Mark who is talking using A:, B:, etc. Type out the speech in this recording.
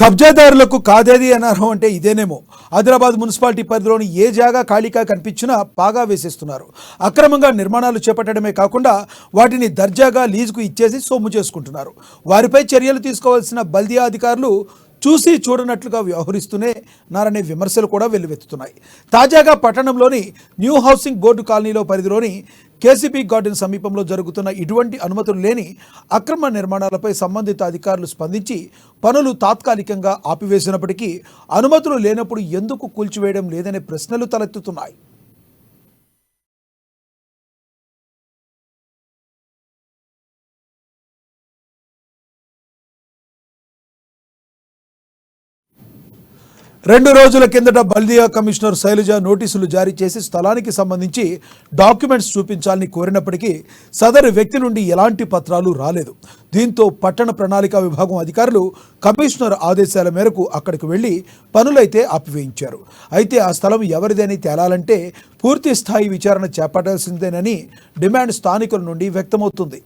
A: కబ్జాదారులకు కాదేది అనర్హం అంటే ఇదేనేమో. ఆదిలాబాద్ మున్సిపాలిటీ పరిధిలోని ఏ జాగా ఖాళీగా కనిపించినా పాగా వేసేస్తున్నారు. అక్రమంగా నిర్మాణాలు చేపట్టడమే కాకుండా వాటిని దర్జాగా లీజుకు ఇచ్చేసి సొమ్ము చేసుకుంటున్నారు. వారిపై చర్యలు తీసుకోవాల్సిన బల్దియా అధికారులు చూసి చూడనట్లుగా వ్యవహరిస్తూనే నారనే విమర్శలు కూడా వెల్లువెత్తుతున్నాయి. తాజాగా పట్టణంలోని న్యూ హౌసింగ్ బోర్డు కాలనీలో పరిధిలోని కేసీపీ గార్డెన్ సమీపంలో జరుగుతున్న ఇటువంటి అనుమతులు లేని అక్రమ నిర్మాణాలపై సంబంధిత అధికారులు స్పందించి పనులు తాత్కాలికంగా ఆపివేసినప్పటికీ అనుమతులు లేనప్పుడు ఎందుకు కూల్చివేయడం లేదనే ప్రశ్నలు తలెత్తుతున్నాయి. రెండు రోజుల కిందట బల్దియా కమిషనర్ శైలజ నోటీసులు జారీ చేసి స్థలానికి సంబంధించి డాక్యుమెంట్స్ చూపించాలని కోరినప్పటికీ సదరు వ్యక్తి నుండి ఎలాంటి పత్రాలు రాలేదు. దీంతో పట్టణ ప్రణాళిక విభాగం అధికారులు కమిషనర్ ఆదేశాల మేరకు అక్కడికి వెళ్లి పనులైతే ఆపివేయించారు. అయితే ఆ స్థలం ఎవరిదని తేలాలంటే పూర్తి స్థాయి విచారణ చేపట్టాల్సిందేనని డిమాండ్ స్థానికుల నుండి వ్యక్తమవుతుంది.